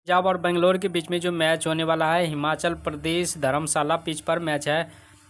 पंजाब और बेंगलोर के बीच में जो मैच होने वाला है, हिमाचल प्रदेश धर्मशाला पिच पर मैच है।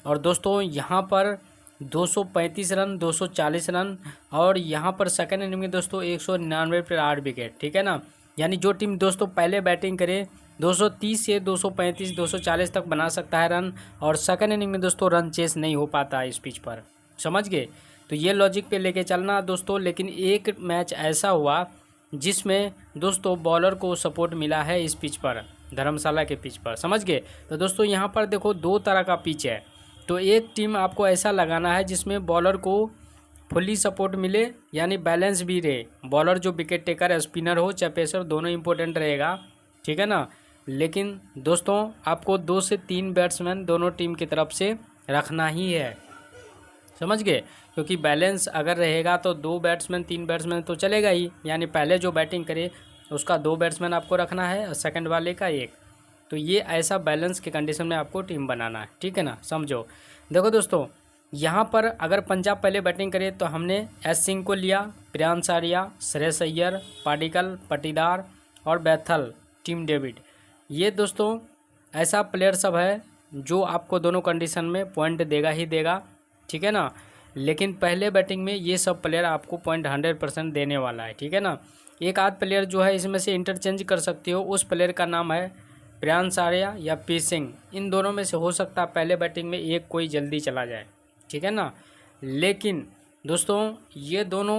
और दोस्तों यहाँ पर 235 रन, 240 रन और यहाँ पर सेकंड इनिंग में दोस्तों 199 पर 8 विकेट। ठीक है ना। यानी जो टीम दोस्तों पहले बैटिंग करे 230 से 235, 240 तक बना सकता है रन। और सेकंड इनिंग में दोस्तों रन चेस नहीं हो पाता है इस पिच पर। समझ गए। तो ये लॉजिक पे लेके चलना दोस्तों। लेकिन एक मैच ऐसा हुआ जिसमें दोस्तों बॉलर को सपोर्ट मिला है इस पिच पर, धर्मशाला के पिच पर। समझ गए। तो दोस्तों यहाँ पर देखो दो तरह का पिच है। तो एक टीम आपको ऐसा लगाना है जिसमें बॉलर को फुल्ली सपोर्ट मिले, यानी बैलेंस भी रहे। बॉलर जो विकेट टेकर है, स्पिनर हो चाहे पेसर, दोनों इंपॉर्टेंट रहेगा। ठीक है ना। लेकिन दोस्तों आपको 2 से 3 बैट्समैन दोनों टीम की तरफ से रखना ही है। समझ गए। क्योंकि बैलेंस अगर रहेगा तो 2 बैट्समैन 3 बैट्समैन तो चलेगा ही। यानी पहले जो बैटिंग करे उसका 2 बैट्समैन आपको रखना है और सेकंड वाले का 1। तो ये ऐसा बैलेंस के कंडीशन में आपको टीम बनाना है। ठीक है ना। समझो। देखो दोस्तों यहाँ पर अगर पंजाब पहले बैटिंग करे तो हमने एस सिंह को लिया, प्रियांश आर्या, श्रेयस अय्यर, पाडिक्कल, पाटीदार और बैथल, टीम डेविड। ये दोस्तों ऐसा प्लेयर सब है जो आपको दोनों कंडीशन में पॉइंट देगा ही देगा। ठीक है ना। लेकिन पहले बैटिंग में ये सब प्लेयर आपको पॉइंट 100% देने वाला है। ठीक है ना। एक आध प्लेयर जो है इसमें से इंटरचेंज कर सकते हो। उस प्लेयर का नाम है प्रियांश आर्या या पी सिंह। इन दोनों में से हो सकता है पहले बैटिंग में एक कोई जल्दी चला जाए। ठीक है ना। लेकिन दोस्तों ये दोनों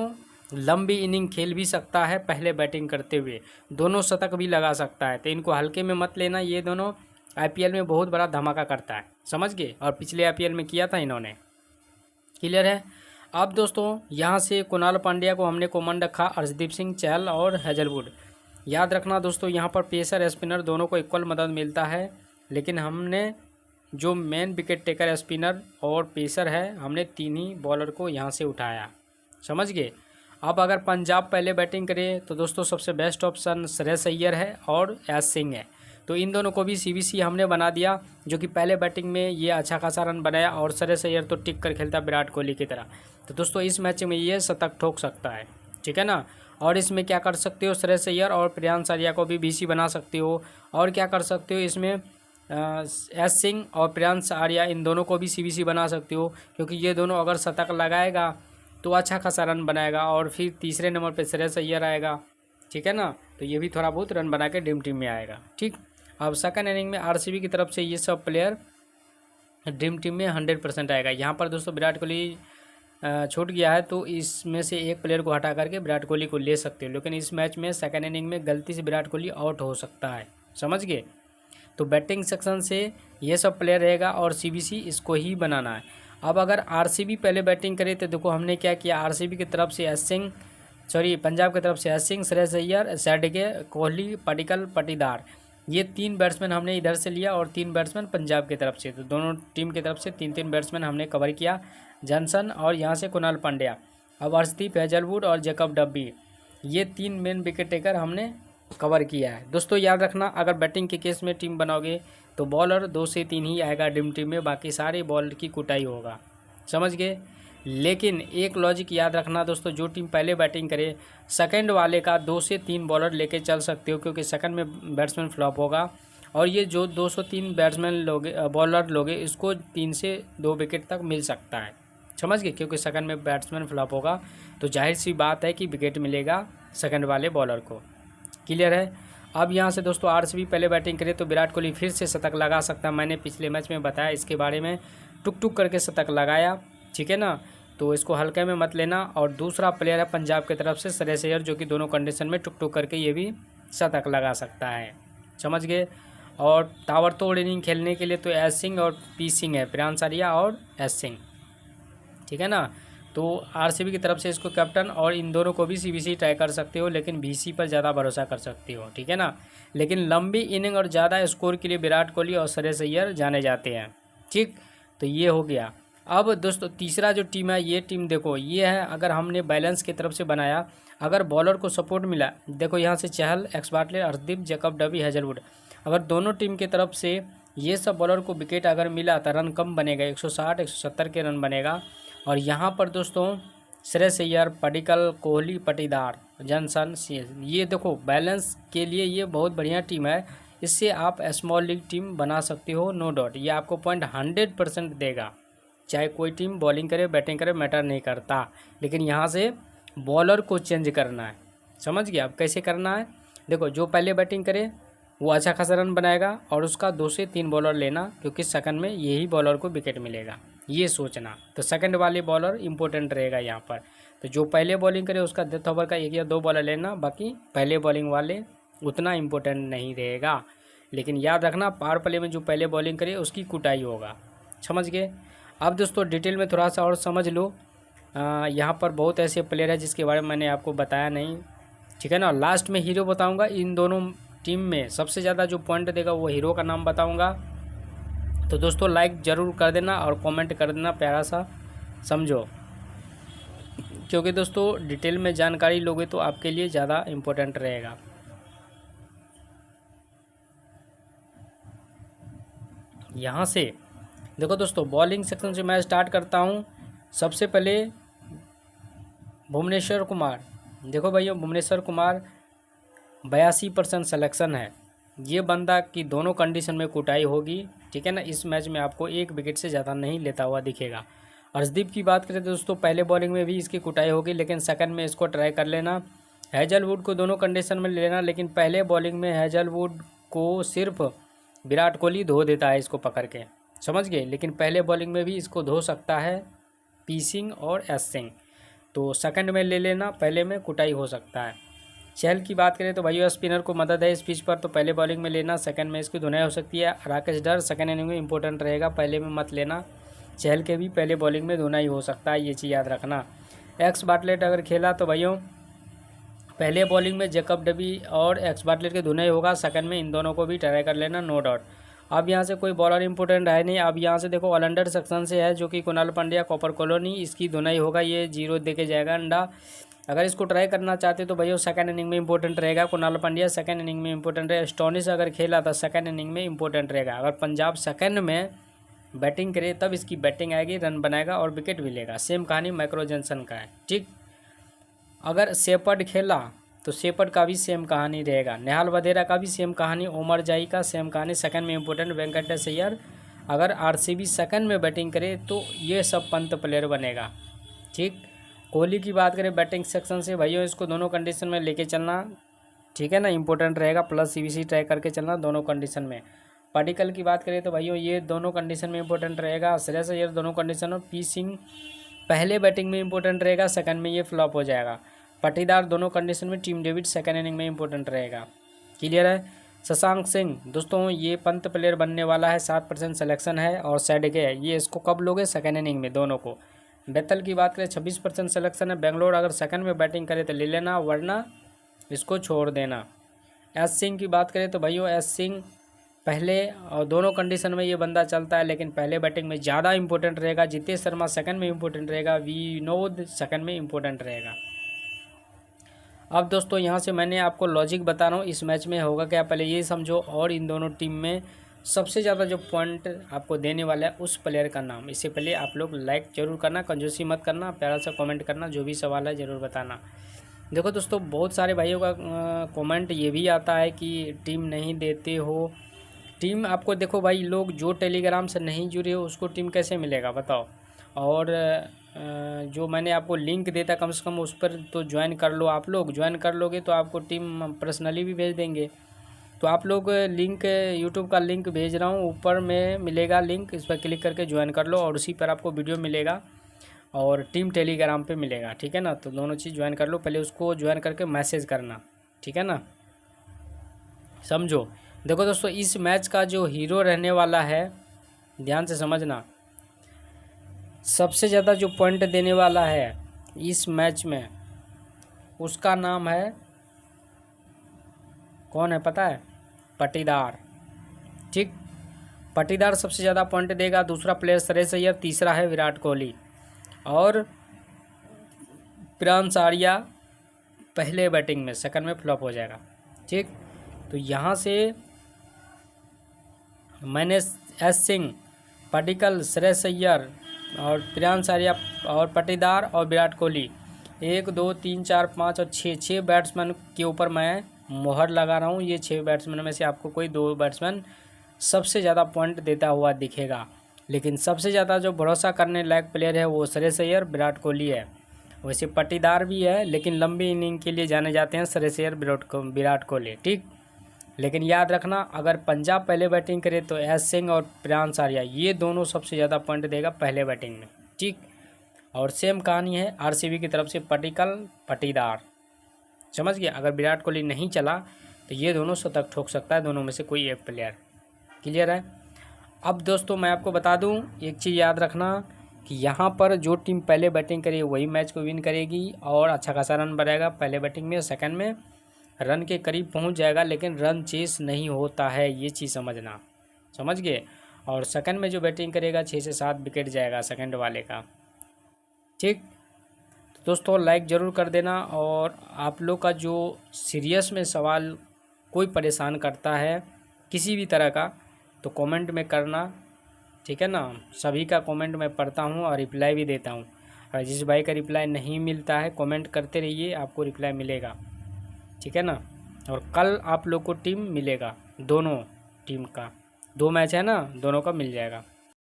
लंबी इनिंग खेल भी सकता है पहले बैटिंग करते हुए, दोनों शतक भी लगा सकता है। तो इनको हल्के में मत लेना। ये दोनों आईपीएल में बहुत बड़ा धमाका करता है। समझ गए। और पिछले आईपीएल में किया था इन्होंने। क्लियर है। अब दोस्तों यहाँ से कुणाल पांड्या को हमने कॉमन रखा, अर्शदीप सिंह, चहल और हेजलवुड। याद रखना दोस्तों यहाँ पर पेसर स्पिनर दोनों को इक्वल मदद मिलता है। लेकिन हमने जो मेन विकेट टेकर स्पिनर और पेसर है, हमने 3 ही बॉलर को यहाँ से उठाया। समझ गए। अब अगर पंजाब पहले बैटिंग करे तो दोस्तों सबसे बेस्ट ऑप्शन श्रेयस अय्यर है और एस सिंह है। तो इन दोनों को भी सीबीसी हमने बना दिया, जो कि पहले बैटिंग में ये अच्छा खासा रन बनाया। और श्रेयस अय्यर तो टिक कर खेलता विराट कोहली की तरह। तो दोस्तों इस मैच में ये शतक ठोक सकता है। ठीक है ना। और इसमें क्या कर सकते हो, श्रेयस अय्यर और प्रियांश आर्या को भी बीसी बना सकते हो। और क्या कर सकते हो इसमें एस सिंह और प्रियांश आर्या, इन दोनों को भी सीबीसी बना सकते हो। क्योंकि ये दोनों अगर शतक लगाएगा तो अच्छा खासा रन बनाएगा। और फिर तीसरे नंबर पे श्रेयस अय्यर आएगा। ठीक है ना। तो ये भी थोड़ा बहुत रन बना के ड्रीम टीम में आएगा। ठीक। अब सेकंड इनिंग में आरसीबी की तरफ से ये सब प्लेयर ड्रीम टीम में 100% आएगा। यहाँ पर दोस्तों विराट कोहली छूट गया है, तो इसमें से एक प्लेयर को हटा करके विराट कोहली को ले सकते हो। लेकिन इस मैच में सेकंड इनिंग में गलती से विराट कोहली आउट हो सकता है। समझ गए। तो बैटिंग सेक्शन से ये सब प्लेयर रहेगा और सीबीसी इसको ही बनाना है। अब अगर आरसीबी पहले बैटिंग करे तो देखो हमने क्या किया, आरसीबी की तरफ से पंजाब की तरफ से एस सिंह, श्रेयस अय्यर, सैडगे, कोहली, पाडिक्कल, पाटीदार, ये 3 बैट्समैन हमने इधर से लिया और 3 बैट्समैन पंजाब की तरफ से। तो दोनों टीम की तरफ से 3-3 बैट्समैन हमने कवर किया, जॉनसन और यहाँ से कुणाल पांड्या। अब अर्शदीप, हेजलवुड और जैकब डब्बी, ये 3 मेन विकेट टेकर हमने कवर किया है। दोस्तों याद रखना, अगर बैटिंग के केस में टीम बनाओगे तो बॉलर 2 से 3 ही आएगा ड्रीम टीम में, बाकी सारे बॉलर की कुटाई होगा। समझ गए। लेकिन एक लॉजिक याद रखना दोस्तों, जो टीम पहले बैटिंग करे सेकंड वाले का 2 से 3 बॉलर लेके चल सकते हो। क्योंकि सेकंड में बैट्समैन फ्लॉप होगा। और ये जो 203 बैट्समैन लोगे, बॉलर लोगे, इसको 3 से 2 विकेट तक मिल सकता है। समझ गए। क्योंकि सेकंड में बैट्समैन फ्लॉप होगा तो जाहिर सी बात है कि विकेट मिलेगा सेकंड वाले बॉलर को। क्लियर है। अब यहाँ से दोस्तों आरसीबी पहले बैटिंग करे तो विराट कोहली फिर से शतक लगा सकता है। मैंने पिछले मैच में बताया इसके बारे में, टुक टुक करके शतक लगाया। ठीक है ना। तो इसको हल्के में मत लेना। और दूसरा प्लेयर है पंजाब की तरफ से श्रेयस अय्यर, जो कि दोनों कंडीशन में टुक टुक करके ये भी शतक लगा सकता है। समझ गए। और ताबड़तोड़ इनिंग खेलने के लिए तो एस सिंह और पी सिंह है, प्रियांश आर्या और एस सिंह। ठीक है ना। तो आरसीबी की तरफ से इसको कैप्टन, और इन दोनों को भी सीबीसी ट्राई कर सकते हो, लेकिन बीसी पर ज़्यादा भरोसा कर सकते हो। ठीक है ना। लेकिन लंबी इनिंग और ज़्यादा स्कोर के लिए विराट कोहली और श्रेयस अय्यर जाने जाते हैं। ठीक। तो ये हो गया। अब दोस्तों तीसरा जो टीम है, ये टीम देखो, ये है अगर हमने बैलेंस की तरफ से बनाया, अगर बॉलर को सपोर्ट मिला, देखो यहाँ से चहल, एक्स बाटले, अर्शदीप, जैकब डबी, हेजलवुड, अगर दोनों टीम की तरफ से ये सब बॉलर को विकेट अगर मिला तो रन कम बनेगा, 160 170 के रन बनेगा। और यहाँ पर दोस्तों श्रेयस अय्यर, पाडिक्कल, कोहली, पाटीदार, जॉनसन ये देखो बैलेंस के लिए ये बहुत बढ़िया टीम है। इससे आप स्मॉल लीग टीम बना सकते हो, नो डाउट। ये आपको पॉइंट 100% देगा, चाहे कोई टीम बॉलिंग करे बैटिंग करे मैटर नहीं करता। लेकिन यहाँ से बॉलर को चेंज करना है, समझ गया। अब कैसे करना है देखो, जो पहले बैटिंग करे वो अच्छा खासा रन बनाएगा और उसका 2 से 3 बॉलर लेना, क्योंकि सेकंड में यही बॉलर को विकेट मिलेगा, ये सोचना। तो सेकंड वाले बॉलर इंपॉर्टेंट रहेगा यहाँ पर। तो जो पहले बॉलिंग करे उसका डेथ ओवर का 1 या 2 बॉलर लेना, बाकी पहले बॉलिंग वाले उतना इम्पोर्टेंट नहीं रहेगा। लेकिन याद रखना पावर प्ले में जो पहले बॉलिंग करे उसकी कुटाई होगा, समझ गए। अब दोस्तों डिटेल में थोड़ा सा और समझ लो। यहाँ पर बहुत ऐसे प्लेयर है जिसके बारे में मैंने आपको बताया नहीं, ठीक है ना। लास्ट में हीरो बताऊंगा, इन दोनों टीम में सबसे ज़्यादा जो पॉइंट देगा वो हीरो का नाम बताऊंगा। तो दोस्तों लाइक ज़रूर कर देना और कमेंट कर देना प्यारा सा, समझो, क्योंकि दोस्तों डिटेल में जानकारी लोगे तो आपके लिए ज़्यादा इम्पोर्टेंट रहेगा। यहाँ से देखो दोस्तों बॉलिंग सेक्शन से मैं स्टार्ट करता हूँ। सबसे पहले भुवनेश्वर कुमार, देखो भैया भुवनेश्वर कुमार 82% सिलेक्शन है। ये बंदा की दोनों कंडीशन में कुटाई होगी, ठीक है ना। इस मैच में आपको 1 विकेट से ज़्यादा नहीं लेता हुआ दिखेगा। अर्शदीप की बात करें तो दोस्तों पहले बॉलिंग में भी इसकी कुटाई होगी, लेकिन सेकंड में इसको ट्राई कर लेना। हैजलवुड को दोनों कंडीशन में ले लेना, लेकिन पहले बॉलिंग में हैजलवुड को सिर्फ विराट कोहली धो देता है इसको पकड़ के, समझ गए। लेकिन पहले बॉलिंग में भी इसको धो सकता है पी सिंह और एस सिंह, तो सेकंड में ले लेना, पहले में कुटाई हो सकता है। चहल की बात करें तो भाइयों स्पिनर को मदद है इस पिच पर, तो पहले बॉलिंग में लेना, सेकंड में इसकी धुनाई हो सकती है। राकेश डर सेकंड इनिंग में इंपॉर्टेंट रहेगा, पहले में मत लेना। चहल के भी पहले बॉलिंग में धुनाई हो सकता है, ये चीज़ याद रखना। एक्स बाटलेट अगर खेला तो भाइयों पहले बॉलिंग में जैकब डबी और एक्स बाटलेट के धुनाई होगा, सेकंड में इन दोनों को भी ट्राई कर लेना, नो डाउट। अब यहाँ से कोई बॉलर इंपॉर्टेंट है नहीं। अब यहाँ से देखो ऑलराउंडर सेक्शन से है जो कि कुणाल पांड्या कॉपर कॉलोनी, इसकी धुनाई होगा, ये 0 दे के जाएगा अंडा। अगर इसको ट्राई करना चाहते तो भैया सेकंड इनिंग में इंपॉर्टेंट रहेगा, कुणाल पांड्या सेकंड इनिंग में इंपॉर्टेंट रहेगा। स्टोनिस अगर खेला तो सेकंड इनिंग में इंपॉर्टेंट रहेगा। अगर पंजाब सेकंड में बैटिंग करे तब इसकी बैटिंग आएगी, रन बनाएगा और विकेट भी लेगा। सेम कहानी माइकल जॉनसन का है, ठीक। अगर शेपर्ड खेला तो शेपर्ड का भी सेम कहानी रहेगा। नेहाल वधेरा का भी सेम कहानी, उमर जाई का सेम कहानी, सेकंड में इंपॉर्टेंट। वेंकटेश अय्यर अगर आरसीबी सेकंड में बैटिंग करे तो ये सब पंत प्लेयर बनेगा, ठीक। कोहली की बात करें बैटिंग सेक्शन से भाइयों इसको दोनों कंडीशन में लेके चलना, ठीक है ना, इंपॉर्टेंट रहेगा। प्लस सीबीसी ट्राई करके चलना दोनों कंडीशन में। पार्टिकल की बात करें तो भाइयों ये दोनों कंडीशन में इंपॉर्टेंट रहेगा। श्रेयस अय्यर दोनों कंडीशन में। पी सिंह पहले बैटिंग में इंपॉर्टेंट रहेगा, सेकंड में ये फ्लॉप हो जाएगा। पाटीदार दोनों कंडीशन में। टीम डेविड सेकंड इनिंग में इंपॉर्टेंट रहेगा, क्लियर है। शशांक सिंह दोस्तों ये पंत प्लेयर बनने वाला है, 7% सिलेक्शन है और सैडगे है, ये इसको कब लोगे, सेकंड इनिंग में दोनों को। बेतल की बात करें 26% सिलेक्शन है। बेंगलोर अगर सेकंड में बैटिंग करे तो ले लेना, वरना इसको छोड़ देना। एस सिंह की बात करें तो भाइयों एस सिंह पहले और दोनों कंडीशन में ये बंदा चलता है, लेकिन पहले बैटिंग में ज़्यादा इंपॉर्टेंट रहेगा। जितेश शर्मा सेकंड में इंपॉर्टेंट रहेगा, विनोद सेकंड में इंपॉर्टेंट रहेगा। अब दोस्तों यहाँ से मैंने आपको लॉजिक बता रहा हूँ इस मैच में होगा क्या, पहले ये समझो। और इन दोनों टीम में सबसे ज़्यादा जो पॉइंट आपको देने वाला है उस प्लेयर का नाम, इससे पहले आप लोग लाइक जरूर करना, कंजूसी मत करना, प्यारा सा कमेंट करना, जो भी सवाल है ज़रूर बताना। देखो दोस्तों बहुत सारे भाइयों का कमेंट ये भी आता है कि टीम नहीं देते हो। टीम आपको देखो भाई, लोग जो टेलीग्राम से नहीं जुड़े हो उसको टीम कैसे मिलेगा बताओ। और जो मैंने आपको लिंक देता कम से कम उस पर तो ज्वाइन कर लो। आप लोग ज्वाइन कर लोगे तो आपको टीम पर्सनली भी भेज देंगे। तो आप लोग लिंक यूट्यूब का लिंक भेज रहा हूँ, ऊपर में मिलेगा लिंक, इस पर क्लिक करके ज्वाइन कर लो और उसी पर आपको वीडियो मिलेगा और टीम टेलीग्राम पे मिलेगा, ठीक है ना। तो दोनों चीज़ ज्वाइन कर लो, पहले उसको ज्वाइन करके मैसेज करना, ठीक है ना, समझो। देखो दोस्तों इस मैच का जो हीरो रहने वाला है, ध्यान से समझना, सबसे ज़्यादा जो पॉइंट देने वाला है इस मैच में उसका नाम है, कौन है पता है, पाटीदार, ठीक। पाटीदार सबसे ज़्यादा पॉइंट देगा। दूसरा प्लेयर श्रेयस अय्यर, तीसरा है विराट कोहली और प्रियांश आर्या पहले बैटिंग में, सेकंड में फ्लॉप हो जाएगा, ठीक। तो यहाँ से मैंने एस सिंह, पाटिकल, श्रेयस अय्यर और प्रियांश आर्या और पाटीदार और विराट कोहली 1 2 3 4 5 और 6 बैट्समैन के ऊपर मैं मोहर लगा रहा हूँ। ये 6 बैट्समैन में से आपको कोई 2 बैट्समैन सबसे ज़्यादा पॉइंट देता हुआ दिखेगा, लेकिन सबसे ज़्यादा जो भरोसा करने लायक प्लेयर है वो श्रेयस अय्यर, विराट कोहली है। वैसे पट्टीदार भी है, लेकिन लंबी इनिंग के लिए जाने जाते हैं श्रेयस अय्यर, विराट कोहली, ठीक। लेकिन याद रखना, अगर पंजाब पहले बैटिंग करे तो एस सिंह और प्रियांश आर्या ये दोनों सबसे ज़्यादा पॉइंट देगा पहले बैटिंग में, ठीक। और सेम कहानी है आरसीबी की तरफ से पट्टीदार, समझ गया। अगर विराट कोहली नहीं चला तो ये दोनों शतक ठोक सकता है, दोनों में से कोई एक प्लेयर, क्लियर है। अब दोस्तों मैं आपको बता दूं, एक चीज़ याद रखना कि यहाँ पर जो टीम पहले बैटिंग करेगी वही मैच को विन करेगी और अच्छा खासा रन बनाएगा पहले बैटिंग में। सेकंड में रन के करीब पहुँच जाएगा, लेकिन रन चेस नहीं होता है, ये चीज़ समझना, समझ गए। और सेकंड में जो बैटिंग करेगा 6 से 7 विकेट जाएगा सेकंड वाले का, ठीक। तो दोस्तों लाइक ज़रूर कर देना, और आप लोग का जो सीरियस में सवाल कोई परेशान करता है किसी भी तरह का तो कमेंट में करना, ठीक है ना। सभी का कमेंट मैं पढ़ता हूँ और रिप्लाई भी देता हूँ, और जिस भाई का रिप्लाई नहीं मिलता है कमेंट करते रहिए, आपको रिप्लाई मिलेगा, ठीक है ना। और कल आप लोग को टीम मिलेगा, दोनों टीम का 2 मैच है ना, दोनों का मिल जाएगा।